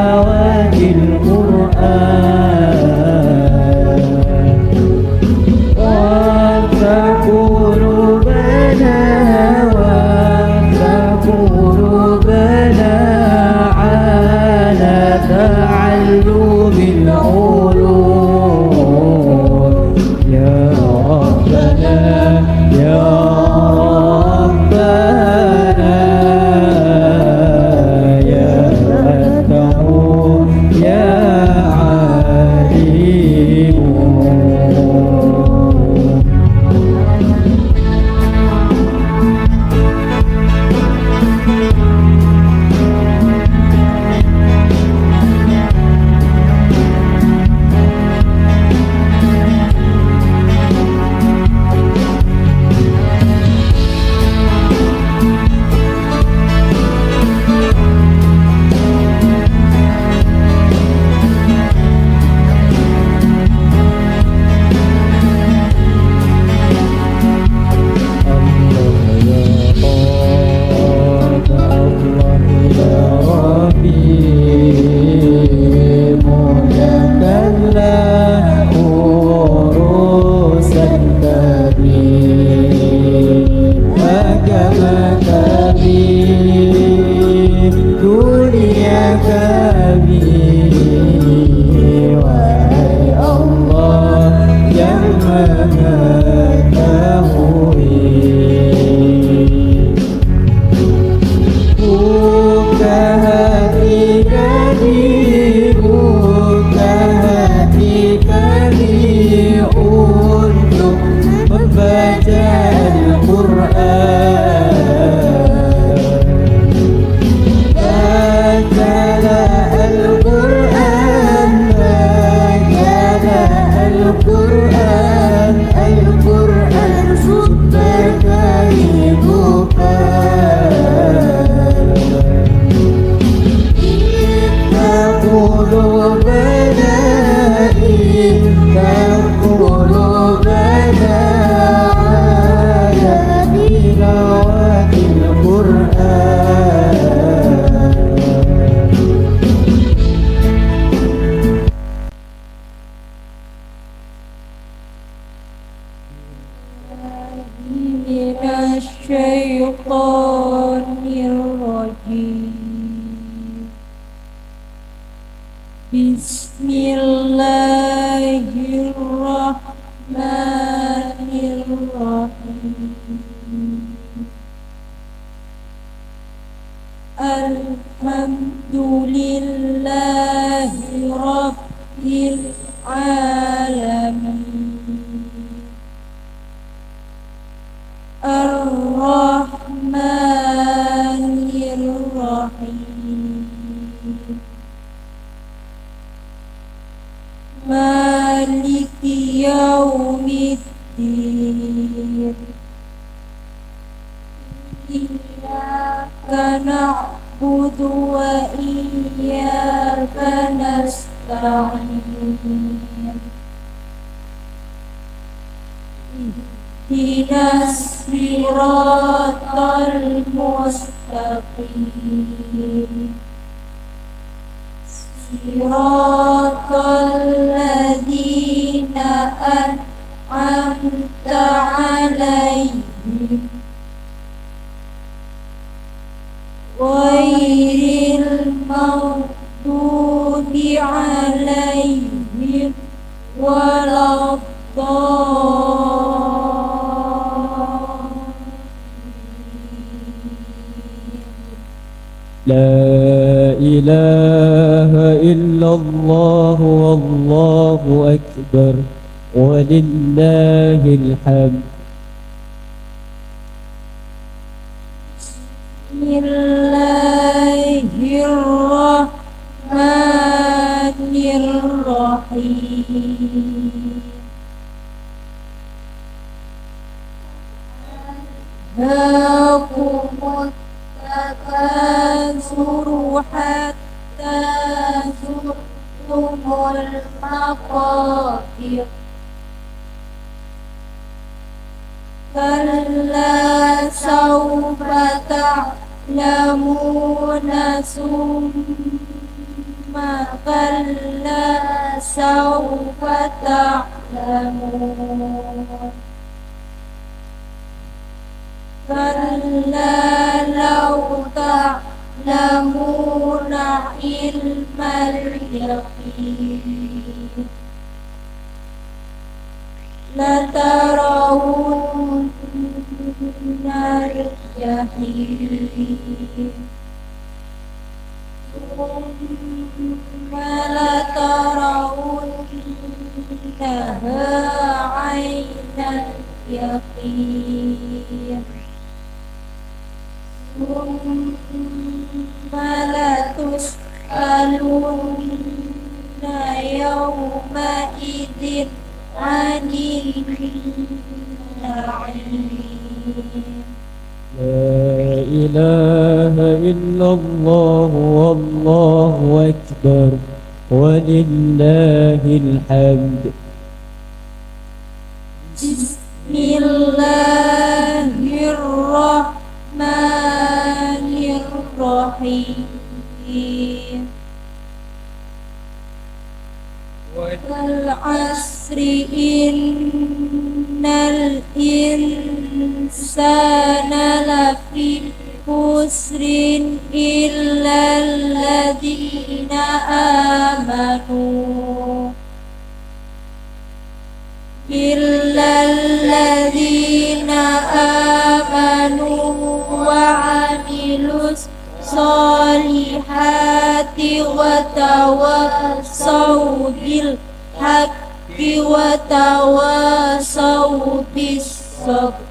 بتلاوة القرآن وارفع قلوبنا على تعلم العلوم يا ربنا يا ربنا يا فتاح يا عليم. Bismillahirrahmanirrahim. Alhamdulillahi Rabbil Alamin. Ar-Rahmanir-Rahim. Maliki Yaumiddin. Iyyaka na'budu wa iyyaka nasta'in. Ihdinas siratal mustaqim. Siratal ladzina an'amta 'alaihim ghairil maghdubi 'alaihim waladdallin. La ilaha illallah wallahu akbar walillahil hamd. Bismillahirrahmanirrahim. Hakumut takasuru hatta zurtumul maqabir. Kalla sawfa ta'lamuna summa كلا سوف تعلمون كلا لو تعلمون علم اليقين لترون الجحيم ثم لترونها عين اليقين ثم لتسألن يومئذ عن النعيم لا إله إلا الله والله أكبر ولله الحمد. بسم الله الرحمن الرحيم والعصر إن الإنسان لفي خسر إلا الذين آمنوا وعملوا الصالحات وتواصوا بالحق وتواصوا بالصبر.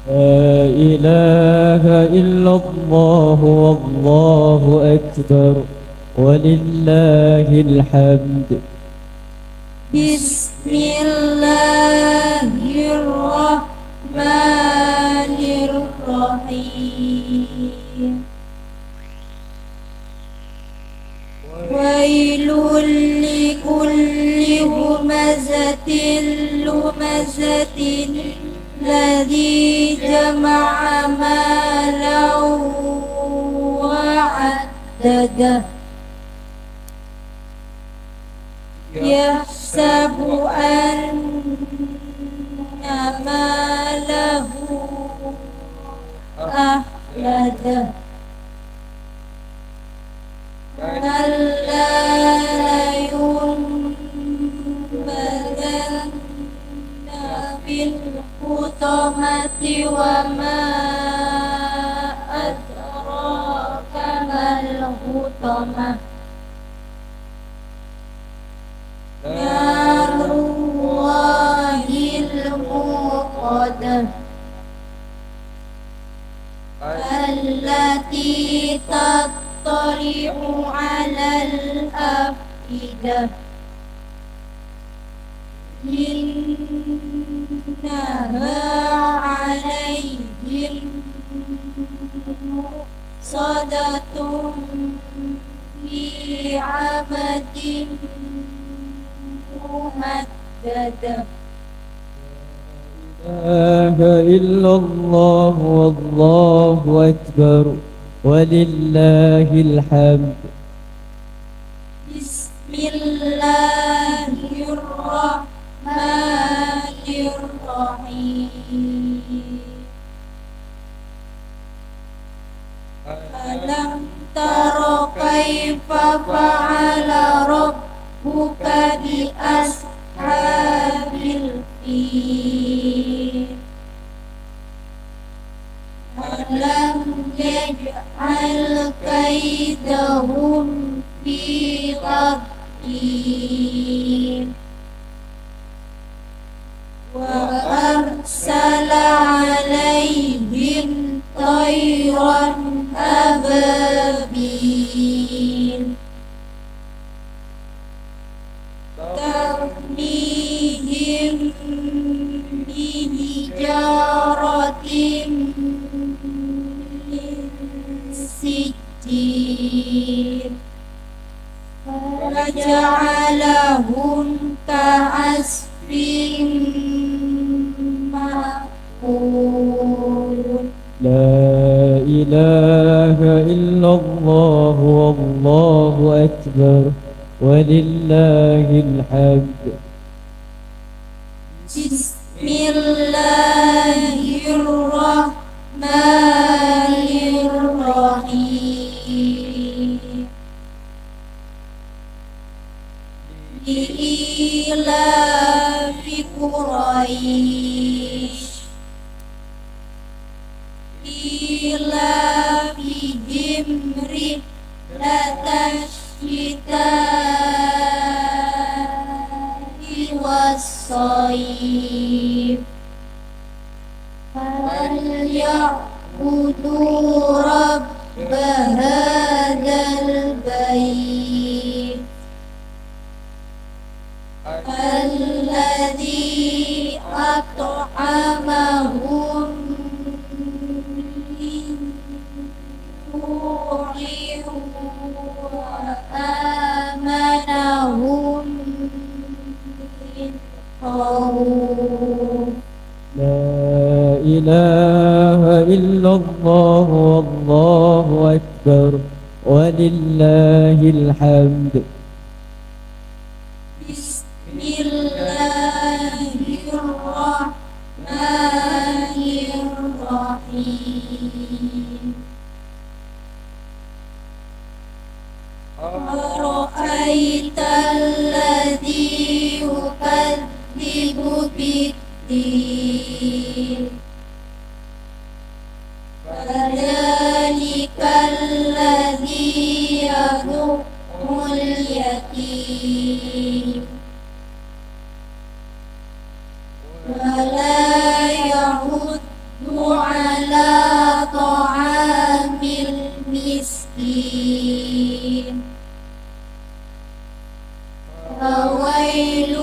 لا إله إلا الله والله أكبر ولله الحمد. بسم الله الرحمن الرحيم ويل لكل همزة لمزة الذي جمع مالا وعدده يحسب أن ماله أخلده كلا لينبذن في الحطمة وما أدراك ما الحطمة نار الله الموقدة التي تطلع على الأفئدة إنها عليهم مؤصدة في عمد ممددة. لا إله إلا الله والله أكبر ولله الحمد. بسم الله الرحمن الرحيم ألم تر كيف فعل ربك بأصحاب الفيل ألم يجعل كيدهم في تضليل وأرسل عليهم طيرا أبابيل ترميهم بحجارة من سجيل فجعلهم كعصف مأكول. لا إله إلا الله والله أكبر ولله الحمد بسم الله الرحمن الرحيم لإيلاف قريش إيلافهم رحلة الشتاء والصيف فليعبدوا رب هذا البيت الذي أطعمهم من جوع وآمنهم من خوف لا إله إلا الله والله أكبر ولله الحمد بسم الله الرحمن الرحيم أرأيت الذي يكذب بالدين فذلك الذي يدع اليتيم ولا يحض على طعام المسكين فويل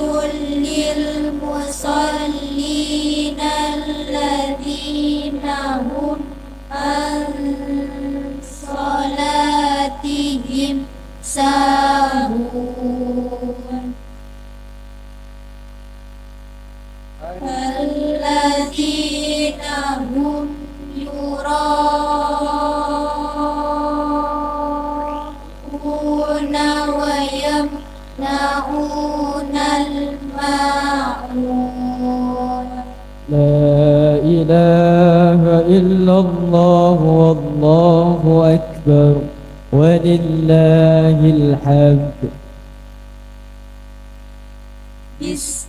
للمصلين الذين هم عن صلاتهم ساهون الذين هم يراءون ويمنعون الماعون لا إله إلا الله والله أكبر ولله الحمد بسم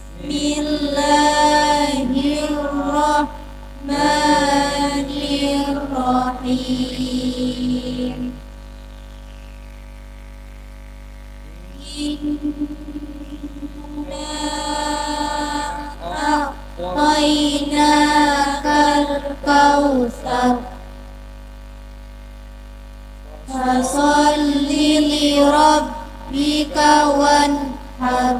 الله الرحمن الرحيم إنا أعطيناك الكوثر فصل لربك وانحر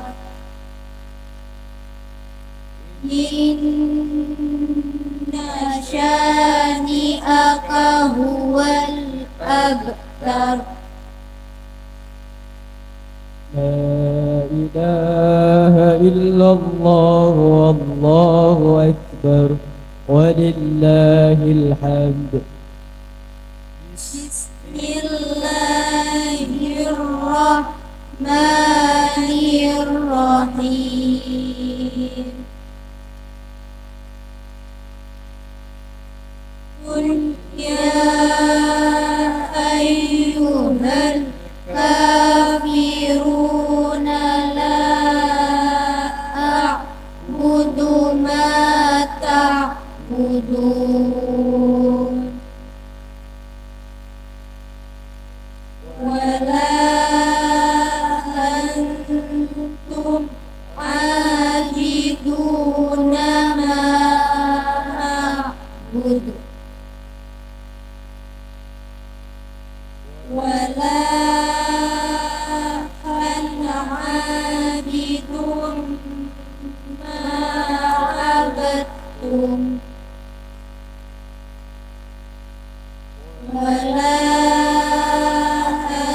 إن شانئك هو الأبتر لا إله إلا الله والله أكبر ولله الحمد بسم الله الرحمن الرحيم قل يا أيها الكافرون لا أعبد ما تعبدون ولا أنتم عابدون ما أعبد ولا أنا عابد ما عبدتم ولا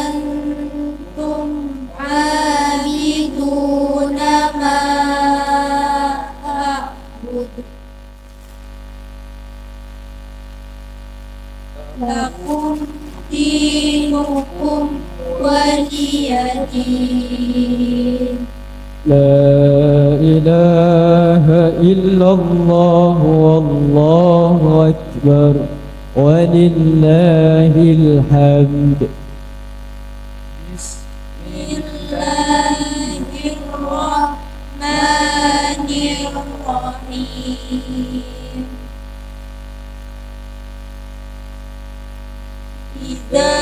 أنتم عابدون ما أعبد لكم يدين لا إله إلا الله والله أكبر ولله الحمد بسم الله الرحمن الرحيم إذا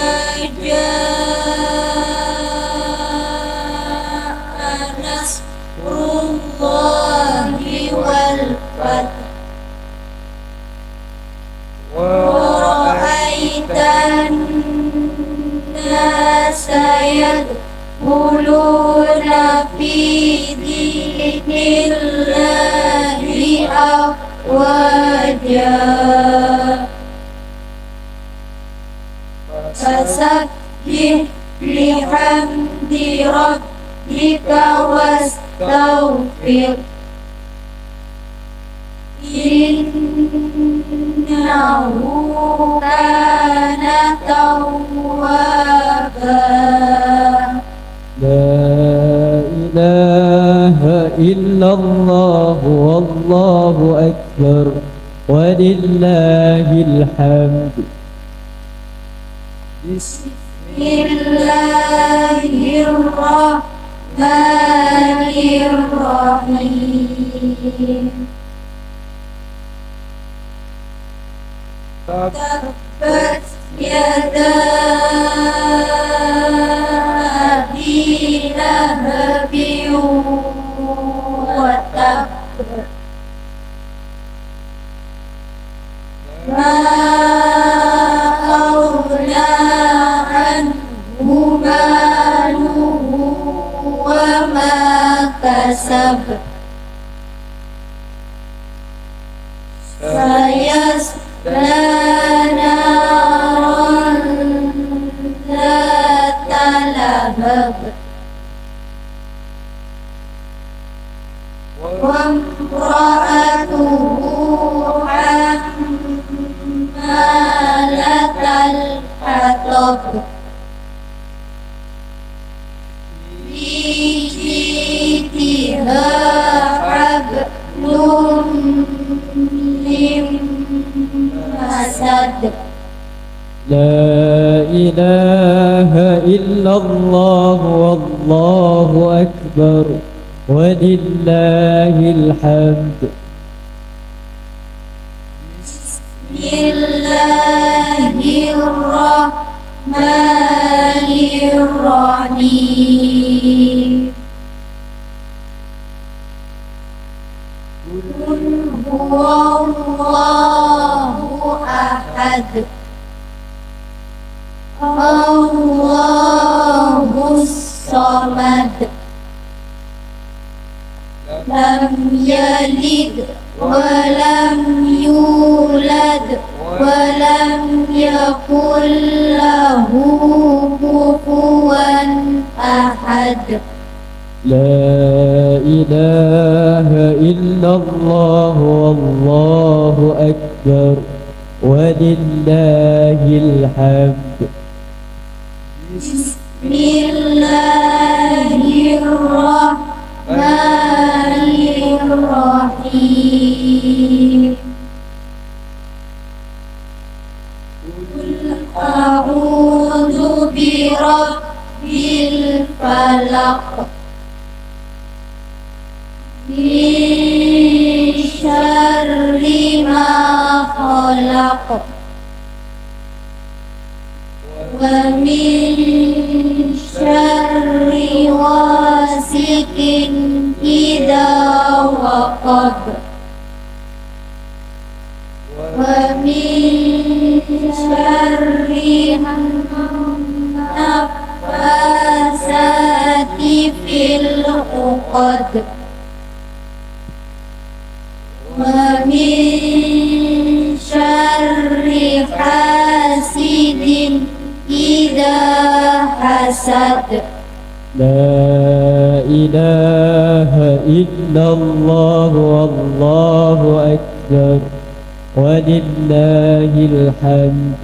جاء نصر الله والفتح ورأيت الناس يدخلون في دين الله أفواجا فسبح بحمد ربك واستغفر إنه كان توابا لا إله إلا الله والله أكبر ولله الحمد بسم الله الرحمن الرحيم تبت يدا أبي لهب وتب ما أغنى عنه ماله وما كسب سيصلى نارا ذات لهب وامرأته حمالة الحطب في جيدها حبل من مسد لا إله إلا الله والله أكبر ولله الحمد بسم الله الرحمن الرحيم قل هو الله أحد الله الصمد لم يلد ولم يولد ولم يكن له كفوا أحد لا إله إلا الله والله أكبر ولله الحمد بسم الله الرحمن الرحيم قل أعوذ برب الفلق من شر ما خلق ومن شر غاسق إذا وقب ومن شر النفاثات في العقد ومن شر حاسد إذا حسد لا إله إلا الله والله أكبر ولله الحمد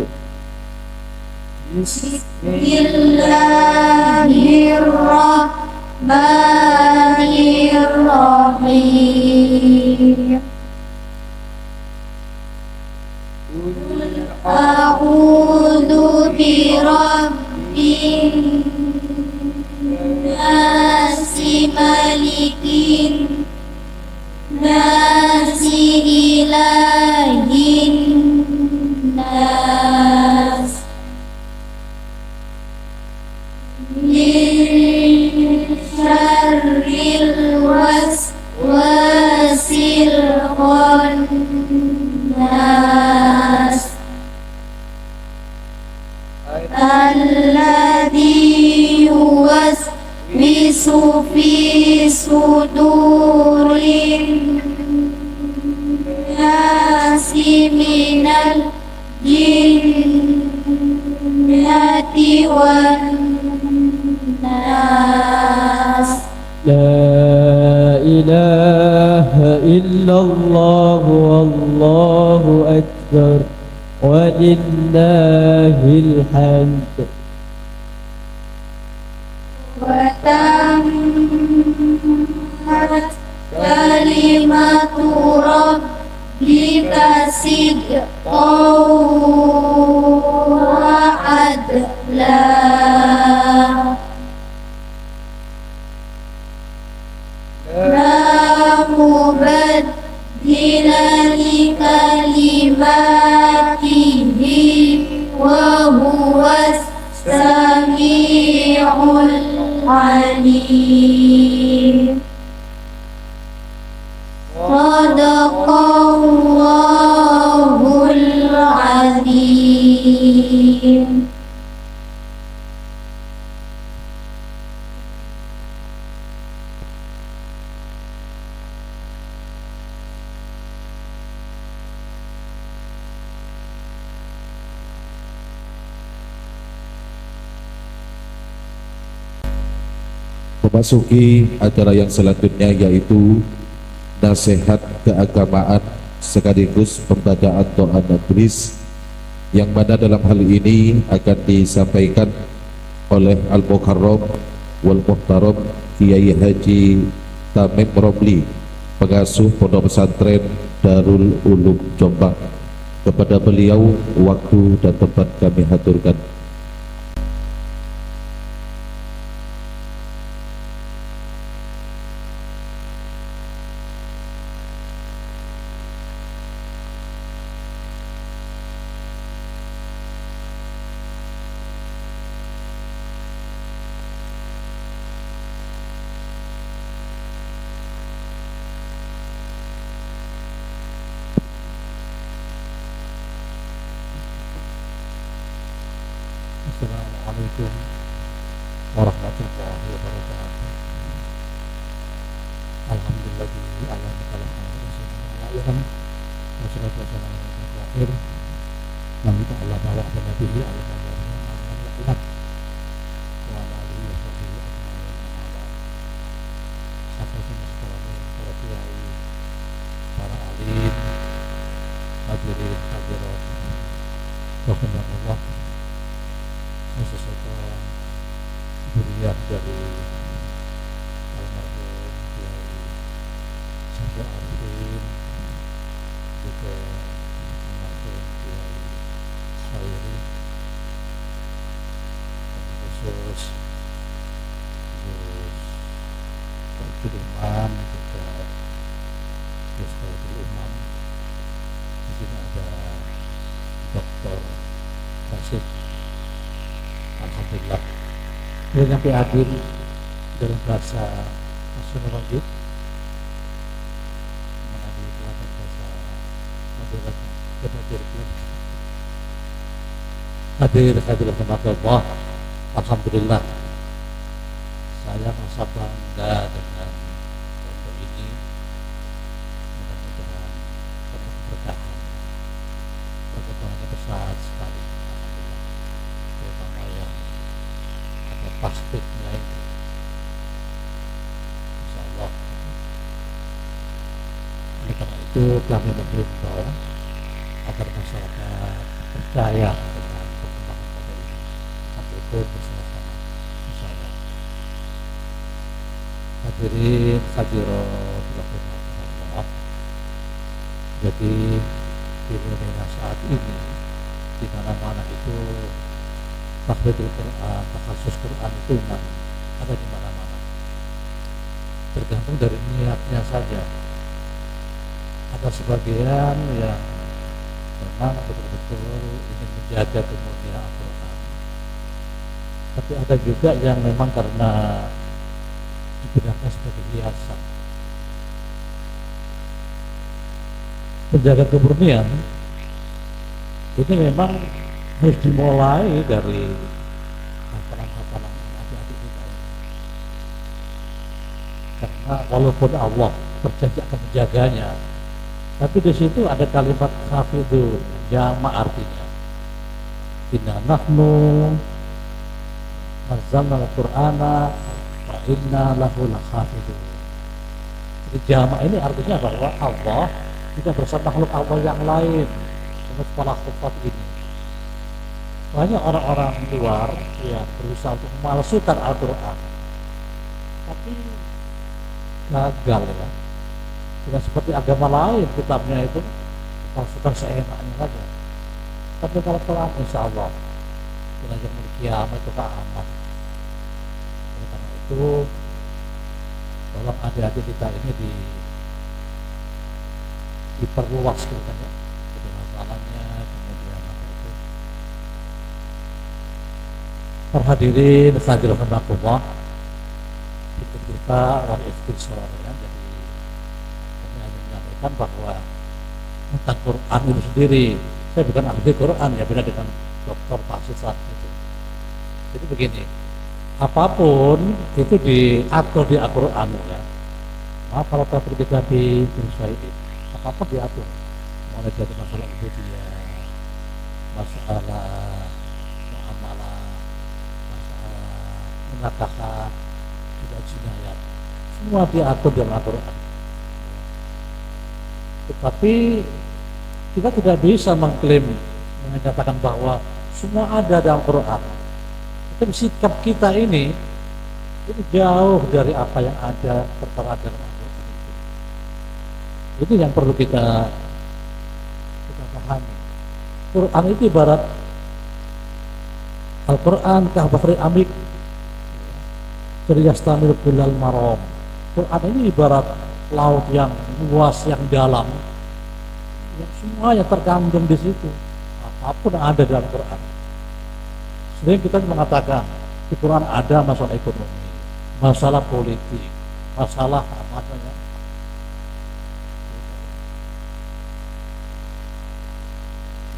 Bismillahirrahmanirrahim. A'udzu birabbin nasi malikin nasi ilahin nas min syarril waswasil khannas alladzi yuwaswisu fi sudurin nasi minal jinnati wan nas. لا إله إلا الله والله أكبر ولله الحمد. وتمت كلمة ربك صدقا وعدلا لا مبدل لكلماته وهو السميع العليم. صدق الله العظيم. Memasuki acara yang selanjutnya yaitu nasihat keagamaan sekaligus pembacaan doa majlis yang mana dalam hal ini akan disampaikan oleh Al-Mukarram wal Muhtaram Kiai Haji Tamim Romli, pengasuh Pondok Pesantren Darul Ulum Jombang. Kepada beliau waktu dan tempat kami haturkan. Assalamualaikum warahmatullahi wabarakatuh. Alhamdulillah ala nikah wassalatu wassalamu ala akhir nabi Allah wa ala nabihi ala wa ala alihi wa sahbihi ajma'in. Para alim, hadirin hadirat rahimakumullah, khususnya duriah dari almarhum Kiai Syekh Arifin, juga almarhum Kiai Syairi, khusus Gus Faidul Imam, juga Gus Faidul Imam. Di sini ada Dr. Rasid. Alhamdulillah dia nyampe hadir dalam bahasa nasional wajib mengenai pelatihan bahasa moderat hadir rahmatullah. Alhamdulillah saya merasa bangga dengan kelompok ini. Mudah-mudahan penuh keberkahan, perkembangannya besar sekali, terutama yang ada plastiknya ini, insyaallah. Oleh karena itu kami menghimbau agar masyarakat percaya dengan perkembangan model ini. bersyukur bersama-sama insyaallah. Hadirin hadirat Allah. Jadi di Indonesia saat ini di mana-mana itu tahfidzul Quran, tahfiz Quran itu memang ada di mana-mana. Tergantung dari niatnya saja. Ada sebagian yang memang betul-betul ingin menjaga kemurnian Al-Quran. Tapi ada juga yang memang karena digunakan sebagai hiasan. Menjaga kemurnian ini memang harus dimulai dari hafalan-hafalan adik-adik kita ini. Karena walaupun Allah berjanji akan menjaganya, tapi di situ ada kalimat hafidhu jamak artinya. Inna nahnu nazzalna al-Qur'ana wa inna lahu lahafidhu. Jadi jamak ini artinya bahwa Allah tidak bersama makhluk Allah yang lain. Dengan sekolah khufat ini banyak orang-orang luar yang berusaha untuk memalsukan Al-Quran, tapi gagal ya. Tidak seperti agama lain kitabnya itu palsukan seenaknya saja. Tapi kalau Quran insya Allah belajar kiamat itu aman. Oleh karena itu tolong adik-adik kita ini diperluas gitu kan ya, jadi masalahnya kemudian apa itu. Perhadirin hadirin rahimakumullah, kita wal ikhtisar ya. Jadi kami hanya menyampaikan bahwa tentang Quran itu sendiri, saya bukan ahli Quran ya, beda dengan Dr. Pasisat itu. Jadi begini, apapun itu diatur di Al-Quran ya. Maaf kalau kita di Insyaallah apapun diatur, mulai dari masalah ubudiyah, masalah muamalah, masalah menakahkan, juga jinayat, semua diatur dalam Al-Quran. Tetapi kita tidak bisa mengklaim, menyatakan bahwa semua ada dalam Quran. Tapi sikap kita ini jauh dari apa yang ada tertera dalam Al-Quran. Itu yang perlu kita pahami. Quran itu ibarat Al-Quran kahbahri amik Yastamil kullal marom. Quran ini ibarat laut yang luas, yang dalam, yang semuanya terkandung di situ. Apapun ada dalam Quran. Sering kita mengatakan di Quran ada masalah ekonomi, masalah politik, masalah apa saja.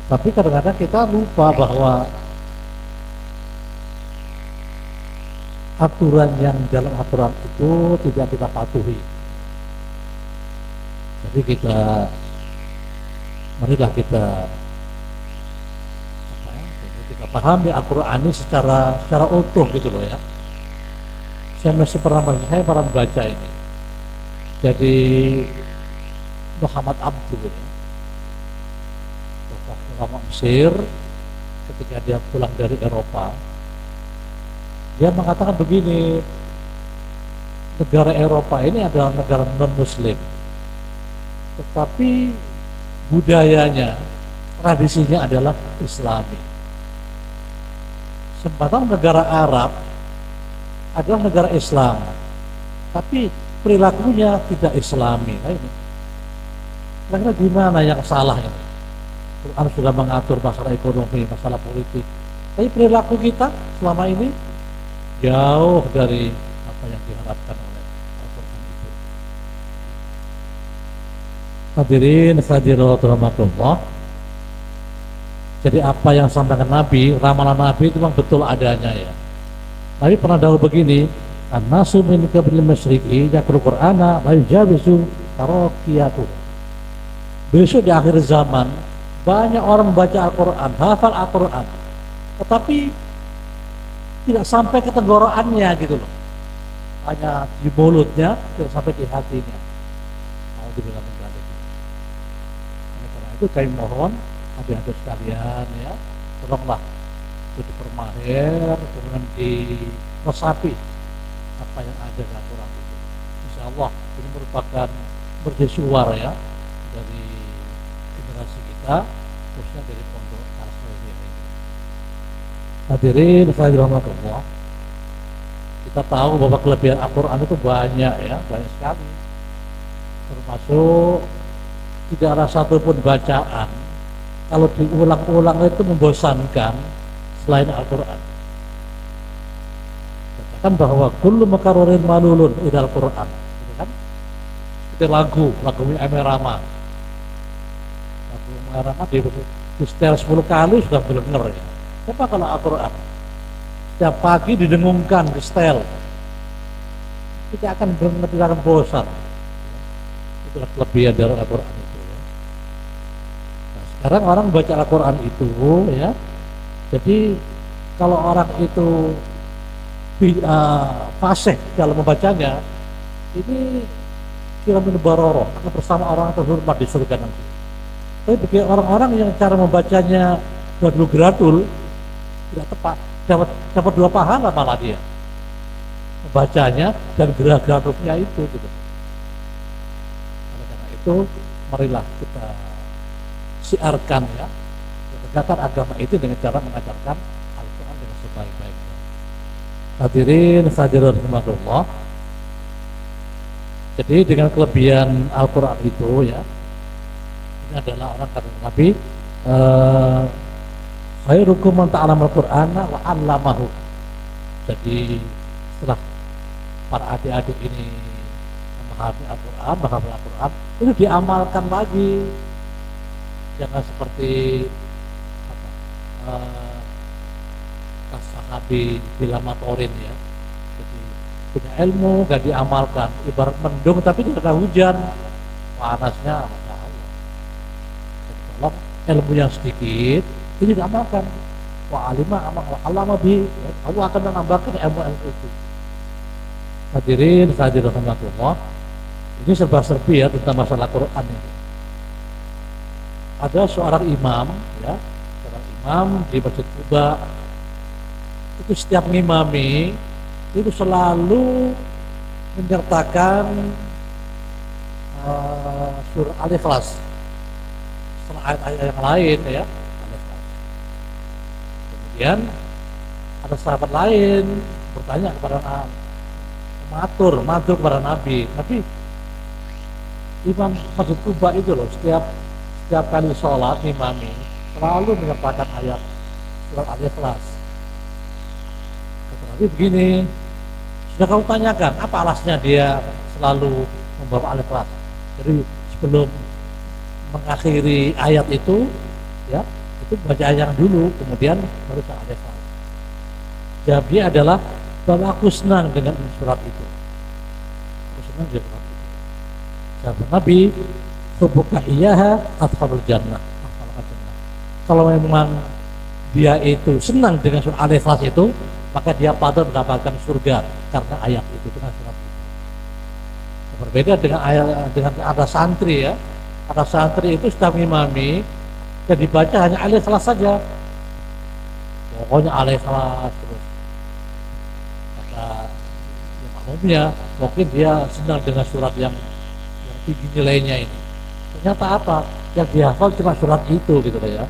Tapi kadang-kadang kita lupa bahwa aturan yang dalam aturan itu tidak kita patuhi. Jadi marilah kita pahami Al-Quran ini secara utuh gitu loh ya. Saya pernah membaca ini. Jadi Muhammad Abdul ya, ulama Mesir, ketika dia pulang dari Eropa, dia mengatakan begini, negara Eropa ini adalah negara non-Muslim, tetapi budayanya, tradisinya adalah Islami. Sementara negara Arab adalah negara Islam, tapi perilakunya tidak Islami. Nah, ini kira-kira gimana yang salah ini? Quran sudah mengatur masalah ekonomi, masalah politik, tapi perilaku kita selama ini jauh dari apa yang diharapkan oleh Al-Quran itu. Hadirin hadirat rahmatullah. Jadi apa yang disampaikan Nabi, ramalan Nabi itu memang betul adanya ya. Nabi pernah dahulu begini, an-nasu min qablil masyriqi yaqra'u Qur'ana la yujawizu taraqiyatuh. Besok di akhir zaman banyak orang membaca Al-Quran, hafal Al-Quran, tetapi tidak sampai ke tenggorokannya gitu loh, hanya di mulutnya, tidak sampai di hatinya. Mau dibilang menjadi. Karena itu kami mohon adik-adik sekalian ya, tolonglah itu dipermaher, kemudian diresapi apa yang ada dalam Quran itu. Insya Allah ini merupakan mercusuar ya dari generasi kita, khususnya dari pondok Al-Khairiyah ini. Hadirin rahmatullah, kita tahu bahwa kelebihan Al-Quran itu banyak ya, banyak sekali. Termasuk tidak ada satupun bacaan kalau diulang-ulang itu membosankan selain Al-Quran. Katakan bahwa kullu makarorin malulun idal Quran, gitu kan? Seperti lagunya Amy Rama. Lagu Amy Rama di setel 10 kali sudah denger ya. Siapa kalau Al-Quran? Setiap pagi didengungkan di setel, tidak akan benar tidak akan bosan. Itulah kelebihan dari Al-Quran itu. Nah, sekarang orang baca Al-Quran itu ya, jadi kalau orang itu fasih dalam membacanya, ini kiramin baroroh akan bersama orang terhormat di surga nanti. Tapi bagi orang-orang yang cara membacanya gradul tidak tepat, dapat 2 pahala malah dia membacanya dan gerak-geruknya itu gitu. Oleh karena itu marilah kita siarkan ya tegakkan agama itu dengan cara mengajarkan Al-Quran dengan sebaik-baiknya. Hadirin hadirat rahimakumullah. Jadi dengan kelebihan Al-Quran itu ya, ini adalah orang kata Nabi khairukum man ta'allama al-Qur'ana wa 'allamahu. Jadi setelah para adik-adik ini memahami Al-Quran, itu diamalkan lagi. Jangan seperti sahabi bila matorin ya. Jadi punya ilmu gak diamalkan, ibarat mendung tapi tidak ada hujan, panasnya ada Allah. Kalau ilmu yang sedikit ini diamalkan, wa alama bi, Allah akan menambahkan ilmu itu. Hadirin rahimakumullah, ini serba-serbi ya tentang masalah Quran ini. Ada seorang imam ya, seorang imam di Masjid Kuba, itu setiap ngimami itu selalu menyertakan surah Al-Ikhlas setelah ayat-ayat yang lain ya. Kemudian ada sahabat lain bertanya kepada matur kepada Nabi, imam Masjid Kuba itu loh setiap kali sholat imami selalu menyertakan ayat surat Al-Ikhlas. Kata Nabi begini, sudah kamu tanyakan apa alasnya dia selalu membawa Al-Ikhlas? Jadi sebelum mengakhiri ayat itu ya, itu baca ayat yang dulu kemudian baru Al-Ikhlas. Jawabnya adalah bahwa aku senang dengan surat itu. Aku senang dengan surat itu. Jawab Nabi, hubbuka iyyaha adkhalul jannah. Kalau memang dia itu senang dengan surat Al-Ikhlas itu, maka dia patut mendapatkan surga karena ayat itu, dengan surat itu. Berbeda dengan dengan ada santri ya. Ada santri itu sudah mengimami dan dibaca hanya Al-Ikhlas saja. Pokoknya Al-Ikhlas terus. Maka makmumnya mungkin dia senang dengan surat yang tinggi nilainya ini. Ternyata apa? Yang dihafal cuma surat itu gitu ya.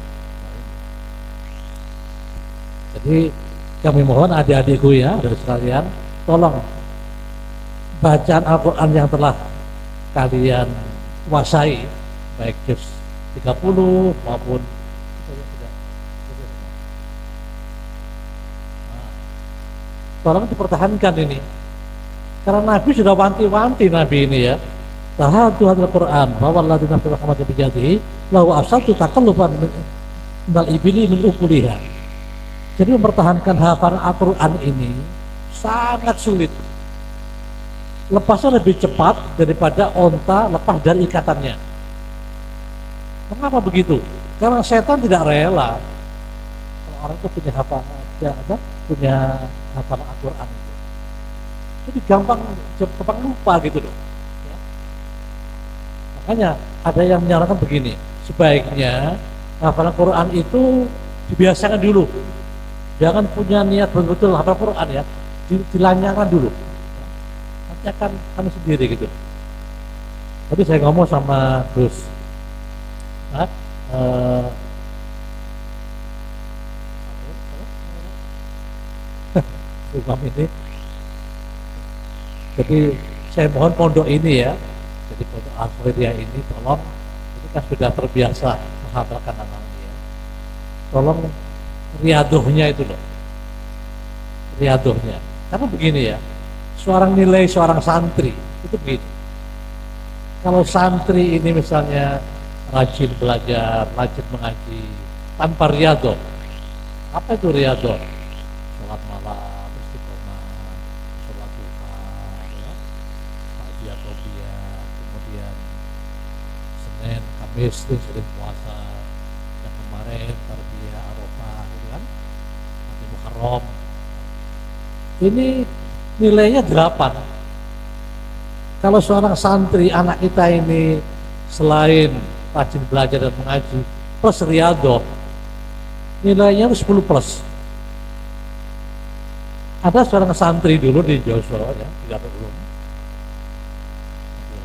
Jadi kami mohon adik-adikku ya dari sekalian, tolong bacaan Al-Quran yang telah kalian kuasai, baik juz 30 maupun tolong dipertahankan ini. Karena Nabi sudah wanti-wanti Nabi ini ya. Tahatu hadal Quran bahwa Allah di nafsi Muhammad bijadihi lahu asatu taqalluban minal ibili min ukuliha. Jadi mempertahankan hafalan Al-Quran ini sangat sulit. Lepasnya lebih cepat daripada onta lepas dari ikatannya. Kenapa begitu? Karena setan tidak rela kalau orang itu punya hafalan Al-Quran itu. Jadi gampang lupa gitu loh. Ya. Makanya ada yang menyarankan begini, sebaiknya hafalan Quran itu dibiasakan dulu. Jangan punya niat betul-betul hafal Quran ya, dilanyarkan dulu. Nanti akan sendiri gitu. Tadi saya ngomong sama Gus, Umam ini. Jadi saya mohon pondok ini ya, jadi pondok Al-Khairiyah ini tolong, ini kan sudah terbiasa menghafalkan anaknya. Tolong riadohnya itu loh, riadohnya. Karena begini ya, nilai seorang santri itu begini. Kalau santri ini misalnya rajin belajar, rajin mengaji, tanpa riadoh, apa itu riadoh? Sholat malam, istiqomah, sholat duha, ya, pagi atau biar, kemudian Senin, Kamis itu sering puasa, yang kemarin tarbiyah Arafah, gitu kan, nanti Muharram. Ini nilainya 8. Kalau seorang santri, anak kita ini selain rajin belajar dan mengaji, plus riadoh, nilainya itu 10 plus. Ada seorang santri dulu di Joso ya, tidak belum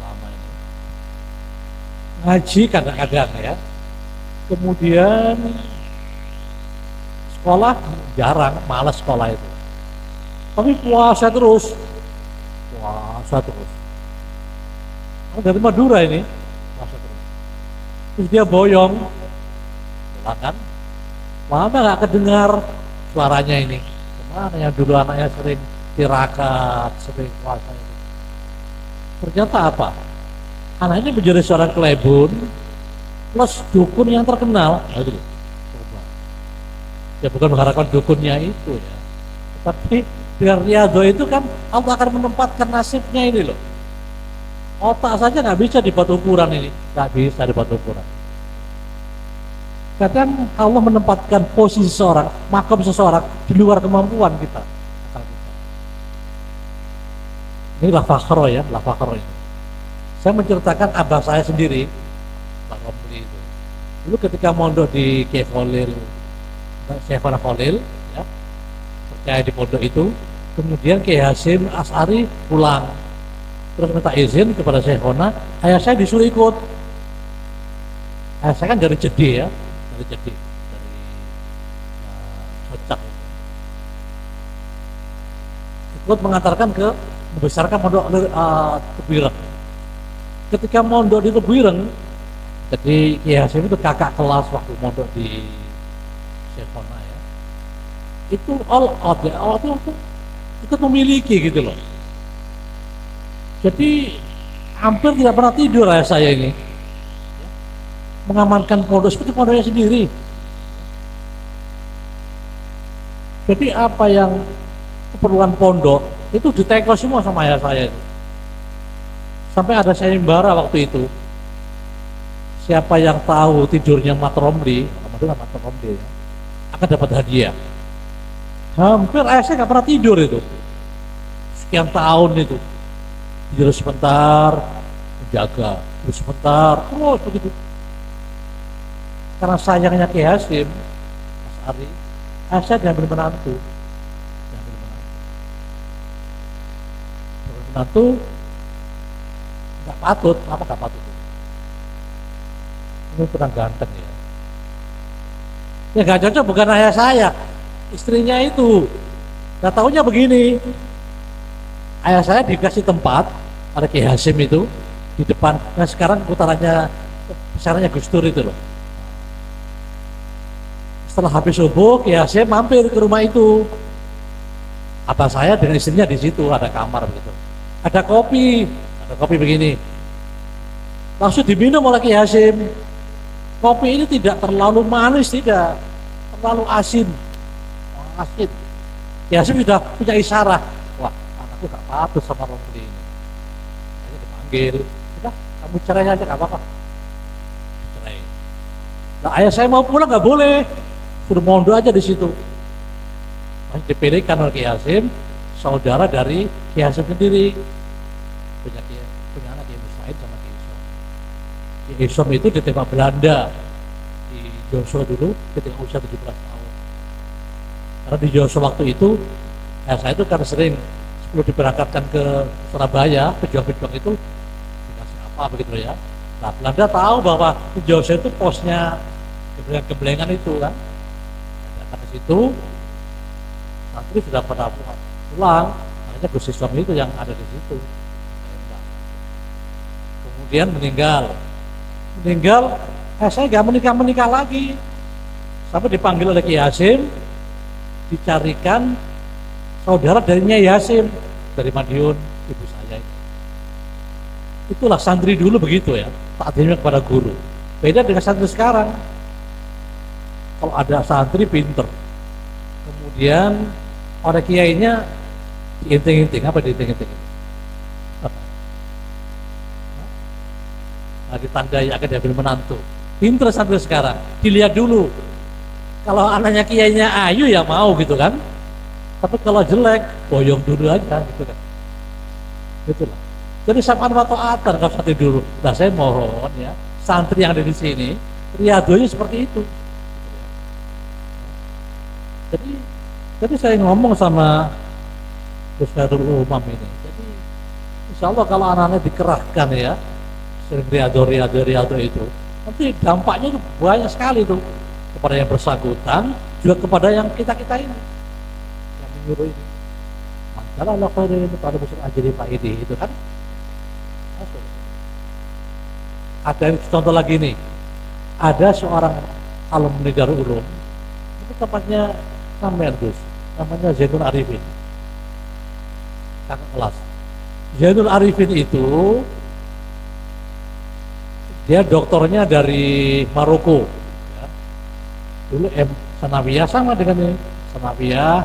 lama ini ngaji kadang-kadang ya, kemudian sekolah jarang, malas sekolah itu, tapi puasa terus. Dari Madura ini puasa terus. Terus dia boyong, pulang kan, lama nggak kedengar suaranya ini. Kemana yang dulu anaknya sering tirakat, sering puasa ini. Ternyata apa? Anak ini menjadi seorang kelebun plus dukun yang terkenal. Aduh, ya bukan mengharapkan dukunnya itu ya, tapi dengan riado itu kan Allah akan menempatkan nasibnya ini loh. Otak saja nggak bisa dibuat ukuran ini, nggak bisa dibuat ukuran. Kadang Allah menempatkan posisi seseorang, makam seseorang di luar kemampuan kita. Ini lafakro ya, lafakro ini. Saya menceritakan abah saya sendiri, Pak Romli itu. Dulu ketika mondok di Kiai Khalil, Syekhona Khalil, ya, percaya di pondok itu, kemudian Kiai Hasyim As'ari pulang. Terus minta izin kepada Syekhona, ayah saya disuruh ikut. Ayah saya kan dari Jedih ya, dari Jedih, dari Socak. Ikut mengantarkan ke membesarkan pondok Tebuireng. Ketika mondok di Tebuireng, jadi Kiai Hasyim itu kakak kelas waktu mondok di Syekhona ya. Itu all out ya, all out itu ikut memiliki gitu loh. Jadi hampir tidak pernah tidur ayah saya ini, mengamankan pondok seperti pondoknya sendiri. Jadi apa yang keperluan pondok itu ditekel semua sama ayah saya itu. Sampai ada sayembara waktu itu. Siapa yang tahu tidurnya Mat Romli, Mat Romli ya, akan dapat hadiah. Hampir ayah saya nggak pernah tidur itu, sekian tahun itu. Tidur sebentar, menjaga, tidur sebentar, terus begitu. Karena sayangnya Kiai Hasyim As'ari, saya diambil menantu. Menantu nggak patut, apa nggak patut? Ini kurang ganteng ya. Ya nggak cocok, bukan ayah saya, istrinya itu. Nggak taunya begini. Ayah saya dikasih tempat, ada Kiai Hasyim itu di depan. Nah sekarang putarannya besarnya Gus Dur itu loh. Setelah habis subuh, Kiai Hasyim mampir ke rumah itu. Abah saya dengan istrinya di situ, ada kamar begitu. Ada kopi begini. Langsung diminum oleh Kiai Hasyim. Kopi ini tidak terlalu manis, tidak terlalu asin. Asin. Kiai Hasyim sudah punya isyarat. Wah, aku gak patut sama Romli ini. Saya dipanggil, udah kamu cerai aja gak apa-apa. Cerai. Nah ayah saya mau pulang gak boleh, suruh mondok aja di situ. Masih dipilihkan oleh Kiai Hasyim, saudara dari Kiai Hasyim sendiri. Punya anak Kiai Musaid sama Kiai Isom. Kiai Isom itu ditembak Belanda di Joso dulu ketika usia 17 tahun. Karena di Joso waktu itu, saya itu kan sering sebelum diberangkatkan ke Surabaya, pejuang-pejuang itu dikasih apa begitu ya. Nah, Belanda tahu bahwa di Joso itu posnya Geblengan itu kan. Karena situ santri sudah pada pulang, makanya Gus Islam itu yang ada di situ. Kemudian meninggal, saya nggak menikah lagi, sampai dipanggil oleh Kiai Hasim, dicarikan saudara dari Nyai Hasim dari Madiun, ibu saya ini. Itulah santri dulu begitu ya, takdirnya kepada guru. Beda dengan santri sekarang. Kalau ada santri pinter, kemudian orang kiainya diinting-inting, apa diinting-inting? Nah, ditandai akan diambil menantu. Pinter santri sekarang, dilihat dulu. Kalau anaknya kiainya ayu ya mau gitu kan. Tapi kalau jelek, boyong dulu aja gitu kan. Itulah. Jadi sam'an wa ta'atan kalau santri dulu. Nah, saya mohon ya, santri yang ada di sini, riadonya seperti itu. Jadi saya ngomong sama Gus Khairul Umam ini. Jadi insya Allah kalau anak-anak dikerahkan ya, sering riado itu, nanti dampaknya itu banyak sekali tuh kepada yang bersangkutan, juga kepada yang kita ini, yang menyuruh ini. Masalah Allah khairin pada musuh ajri Pak Idi itu kan. Ada yang contoh lagi nih, ada seorang alumni Darul Ulum, itu tempatnya namanya Zainul Arifin, kakak kelas. Zainul Arifin itu dia doktornya dari Maroko ya. Dulu Sanawiyah sama dengan ini, Sanawiyah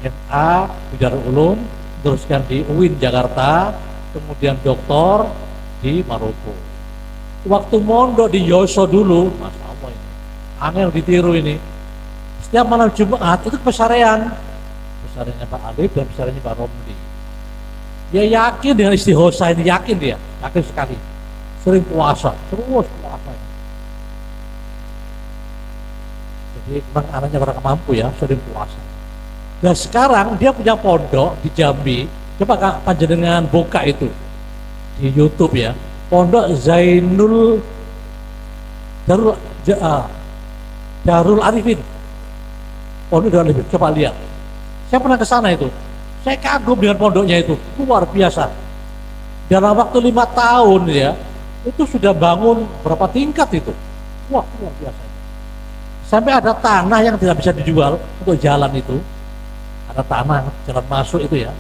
MA di Darul Ulum, teruskan di UIN Jakarta, kemudian doktor di Maroko. Waktu mondok di Yoso dulu, Masya Allah ini angel ditiru ini. Setiap malam Jumat itu pesarian, pesariannya Pak Alif dan pesariannya Pak Romli. Dia yakin dengan istighosa ini, yakin sekali. Sering puasa, terus puasa. Jadi memang anaknya orang mampu ya, sering puasa. Dan sekarang dia punya pondok di Jambi. Coba panjenengan buka itu di YouTube ya, Pondok Zainul Darul Arifin. Pondok Darul Arifin, coba lihat. Saya pernah ke sana itu. Saya kagum dengan pondoknya itu, luar biasa. Dalam waktu 5 tahun ya, itu sudah bangun berapa tingkat itu. Wah, luar biasa. Sampai ada tanah yang tidak bisa dijual untuk jalan itu. Ada tanah, jalan masuk itu ya.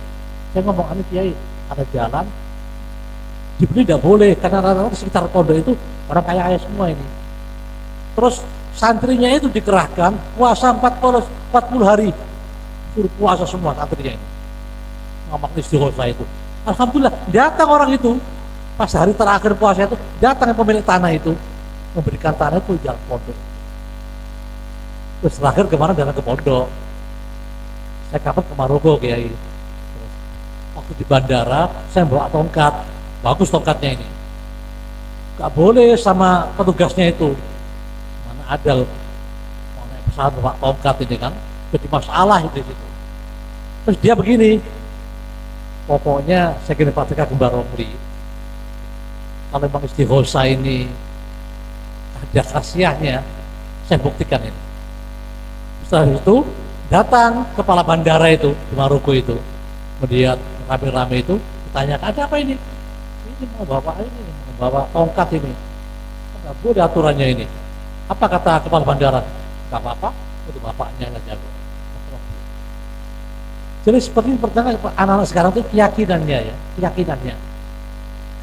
Saya ngomong, ini Kiai, ada jalan, dibeli tidak boleh, karena rata-rata sekitar pondok itu orang kaya-kaya semua ini. Terus santrinya itu dikerahkan, puasa 40 hari, suruh puasa semua santrinya ini. Ngomong istighosa itu. Alhamdulillah, datang orang itu, pas hari terakhir puasa itu, datang pemilik tanah itu, memberikan tanah itu jalan pondok. Terus terakhir kemarin datang ke pondok. Saya kapan ke Maroko Kiai. Waktu di bandara, saya bawa tongkat, bagus tongkatnya ini. Gak boleh sama petugasnya itu. Mana ada mau naik pesawat bawa tongkat ini kan, jadi masalah itu. Terus dia begini, pokoknya saya kira Pak Kembar Romli, kalau memang istighosa ini ada khasiatnya, saya buktikan ini. Setelah itu datang kepala bandara itu di Maroko itu, melihat rame-rame itu, ditanyakan ada apa ini? Ini mau bawa tongkat ini. Enggak boleh aturannya ini. Apa kata kepala bandara? Enggak apa-apa, itu bapaknya yang jago. Jadi seperti ini pertama anak-anak sekarang itu keyakinannya ya, keyakinannya.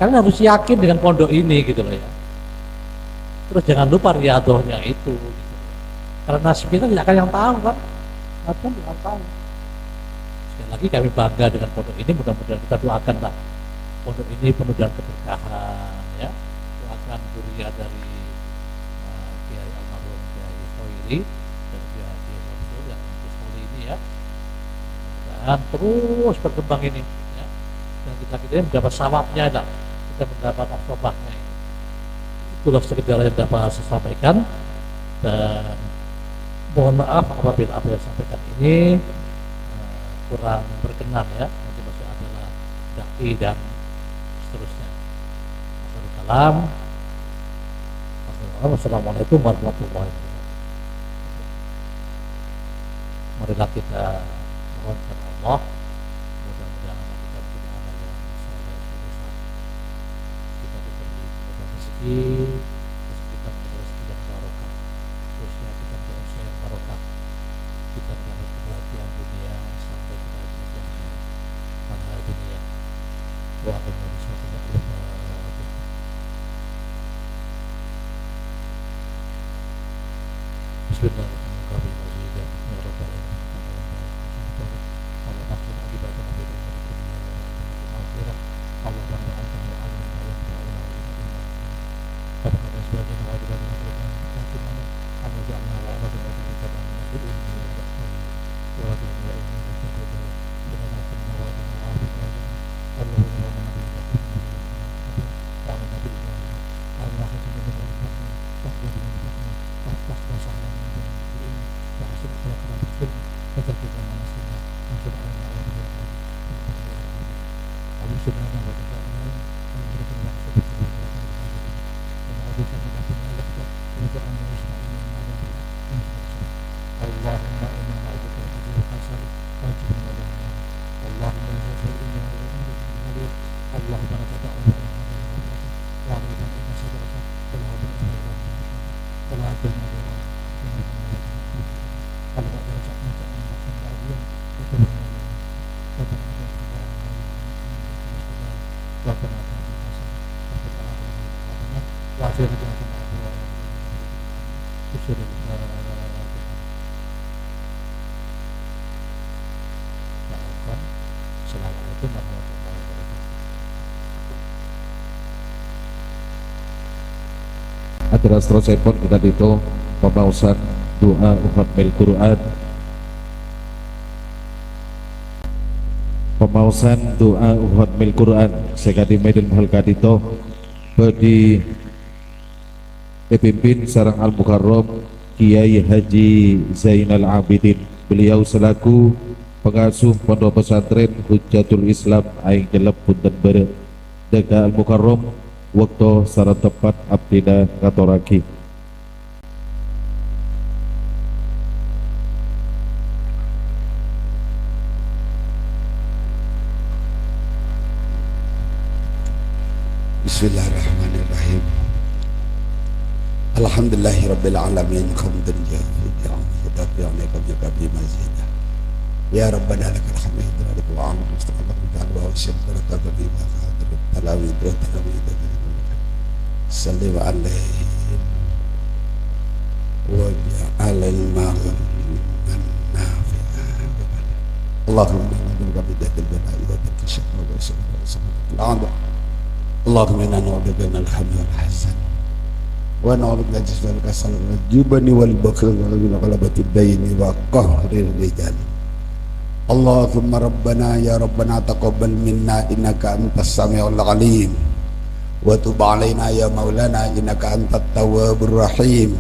Kalian harus yakin dengan pondok ini gitu loh ya. Terus jangan lupa riadohnya itu. Gitu. Karena nasib kita tidak akan yang tahu kan, nasib tidak tahu. Sekali lagi kami bangga dengan pondok ini, mudah-mudahan kita doakan lah pondok ini penuh dengan keberkahan ya. Doakan zuriat dari Kiai almarhum Kiai Khoiri dan Kiai Rasul yang Rasul ini ya. Dan terus berkembang ini ya. Dan kita mendapat sawabnya lah, kita mendapat asobahnya ini. Itulah sekedar yang dapat saya sampaikan. Dan Mohon maaf apabila apa yang sampaikan ini kurang berkenan ya, nanti masih adalah dai dan seterusnya. Wassalamualaikum warahmatullahi wabarakatuh. Marilah kita mohonkan Allah, mudah-mudahan kita menjadi amal yang soleh, kita diberi kemudahan rezeki, kita menjadi rezeki yang barokah, terusnya kita menjadi usaha yang barokah, kita mendapat kebahagiaan dunia sampai kebahagiaan yang akhirat dunia. Wa akhirnya Bismillahirrahmanirrahim. Assalamualaikum warahmatullahi wabarakatuh. Acara seterusnya pun kita itu pemausan doa khatmil Quran. Pemausan doa khatmil Quran sekadi Medan Mahal Kadito bedi dipimpin sareng Al Mukarram Kiai Haji Zainal Abidin. Beliau selaku pengasuh Pondok Pesantren Hujjatul Islam aing jelep punten bere Deka Al Mukarram waktu secara tepat abdina katoraki. Bismillahirrahmanirrahim. Alhamdulillahirabbil alamin hamdan jazilan yadafi'u bi mazidah. Ya Rabbana lakal hamdu wa lakal hamdu mustaqballan wa syukraka bi ma qadar talawi wa talawi. Salli wa alaihi wa ja'alal ma'an nafi'an. Allahumma inna bi dhatil bala'i wa bil syakri wa sabr. Allahumma inna na'udzubika minal hammi wal hazan wa na'udzubika min al-kasal wal jubni wal bakhl wa min ghalabati ad-dayn wa qahri rijal. Allahumma rabbana ya rabbana taqabbal minna innaka antas samiul alim wa tub alaina ya maulana innaka antat tawwabur rahim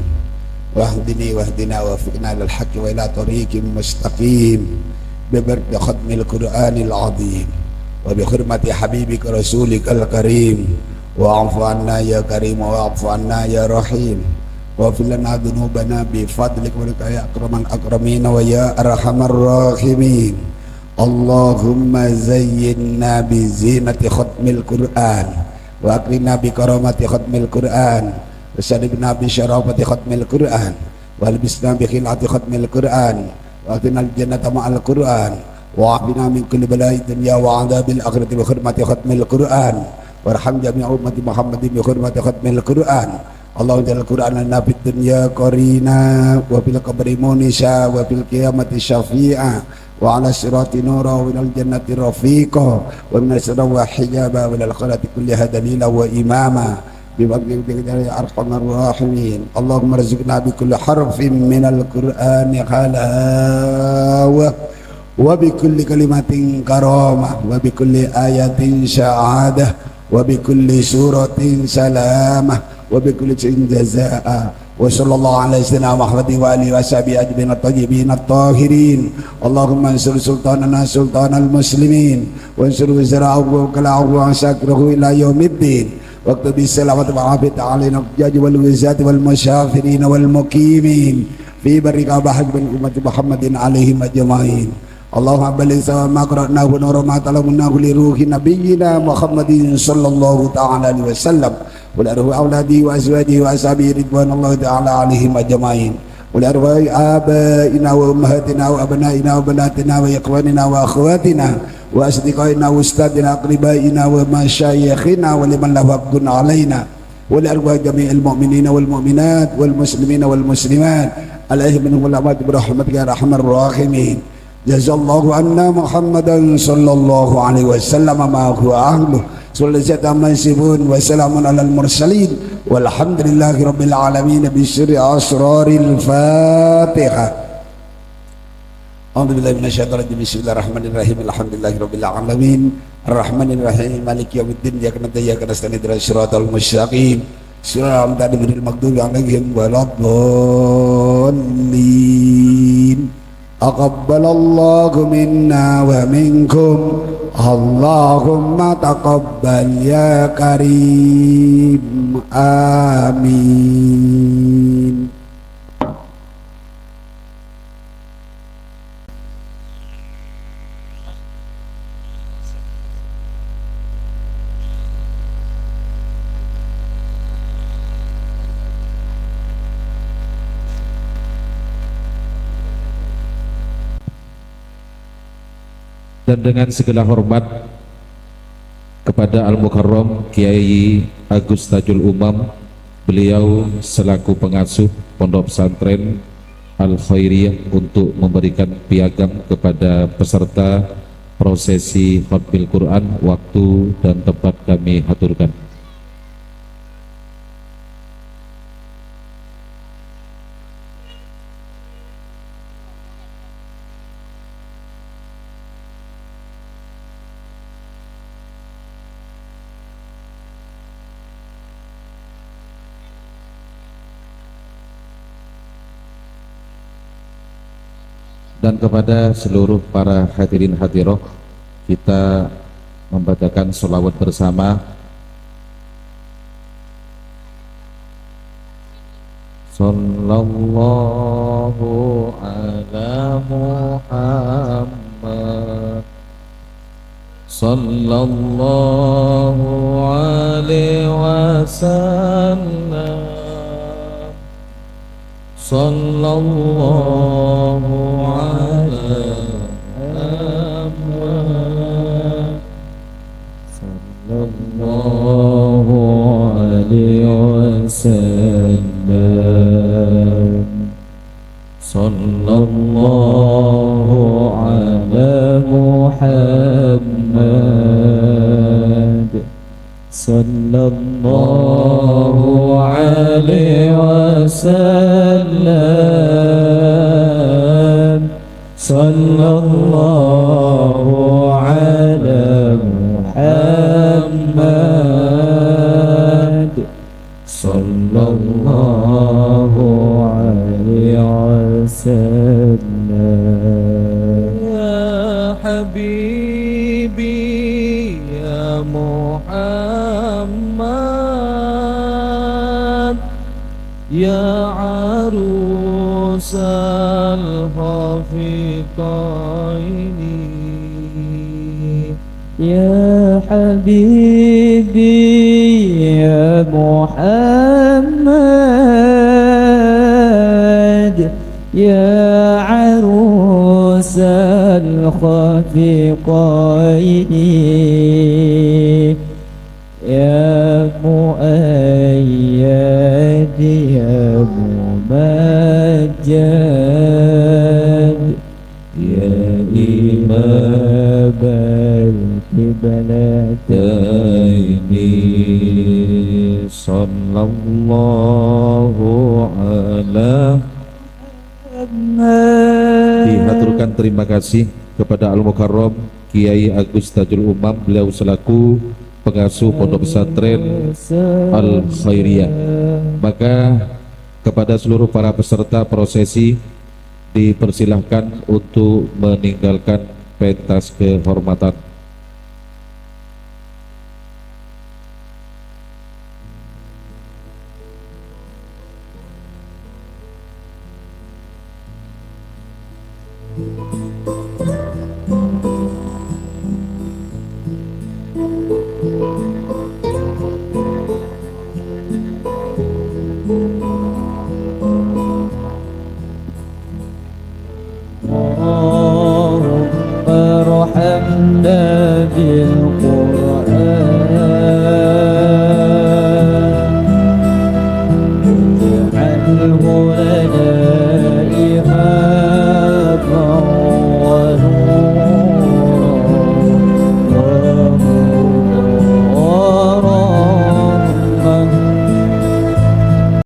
wahdini wahdina wafiqna lil haqqi wa ila tariqim mustaqim bi barakati khatmil qur'anil azim wa bi hurmati habibika rasulikal karim wa'fu anna ya karim wa'fu anna ya rahim waghfir lana dhunubana bi fadlika wa ya akraman akramin wa ya arhamar rahimin. Allahumma zayyinna bi zinati khatmil Qur'an wa akrina bi karamati khatmil Qur'an wa syaribna bi syarafati khatmil Qur'an wa albisna bi khilati khatmil Qur'an wa atina al jannata ma'al Qur'an wa afina min kulli bala'i dunya wa adzabil akhirati bi hurmati khatmil Qur'an warham jami'a ummati Muhammadin bi hurmati khatmil Qur'an. Allahumma ja'al Qur'ana lana fid dunya qarina wa fil qabri munisa wa fil qiyamati syafi'a wa 'ala sirati nura wa minal jannati rafiqa wa minal sirri wa hijaba wa lil khalati kulliha dalila wa imama bi fadlika ya arhamar rahimin. Allahumma rizqna bi kulli harfin minal Qur'ani halawa wa bi kulli kalimatin karamah wa bi kulli ayatin sya'adah wa bi kulli suratin salamah wa bi kulli shay'in jazaa'a وصلى الله على سيدنا محمد وآله وصحبه أجمعين الطيبين الطاهرين. اللهم انصر سلطاننا سلطان المسلمين وانصر وزراءه وكلاءه وعساكره إلى يوم الدين. واكتب السلامة والعافية علينا الحجاج والوزاة والمسافرين والمقيمين في برك وبحر من أمة محمد عليهم أجمعين. اللهم بلغ سواء ما قرأناه ونور ما تعلمناه لروح نبينا محمد صلى الله تعالى عليه وسلم ولأرواح أولاده وأزواجه وأصحابه رضوان الله تعالى عليهم أجمعين ولأرواح آبائنا وأمهاتنا وأبنائنا وبناتنا وإخواننا وأخواتنا وأصدقائنا وأستاذنا أقربائنا ومشايخنا ولمن له حق علينا ولأرواح جميع المؤمنين والمؤمنات والمسلمين والمسلمات عليهم منهم الأموات برحمتك يا أرحم الراحمين. جزا الله عنا محمدا صلى الله عليه وسلم ما هو أهله صلى الله عليه وسلم على المرسلين والحمد لله رب العالمين بسر أسرار الفاتحة. أعوذ بالله من الشيطان الرجيم بسم الله الرحمن الرحيم الحمد لله رب العالمين الرحمن الرحيم مالك يوم الدين إياك نعبد وإياك نستعين اهدنا الصراط المستقيم صراط الذين غير المغضوب عليهم ولا الضالين. تقبل الله منا ومنكم اللهم تقبل يا كريم آمين. Dan dengan segala hormat kepada Al-Mukarram Kiai Agus Tajul Umam, beliau selaku pengasuh Pondok Pesantren Al-Khairiyah untuk memberikan piagam kepada peserta prosesi khatmil Quran. Waktu dan tempat kami aturkan. Dan kepada seluruh para hadirin hadiroh, kita membacakan sholawat bersama. Sallallahu ala Muhammad, sallallahu alaihi wasallam, sallallahu ala Muhammad, sallallahu alaihi wasallam, sallallahu ala Muhammad, sallallahu alaihi wasallam, sallallahu ala Muhammad, sallallahu alaihi wasallam. Ya habibi ya Muhammad, ya arusal hafiqaini, Ya Habibi ya Muhammad, ya arusal khafiqaini, ya muayyad ya mumajjad, ya imam al-qiblataini, sallallahu ala Muhammad. Dihaturkan terima kasih kepada Al-Mukarram Kiai Agus Tajul Umam, beliau selaku pengasuh Pondok Pesantren Al-Khairiyah. Maka Kepada seluruh para peserta prosesi dipersilahkan untuk meninggalkan pentas kehormatan.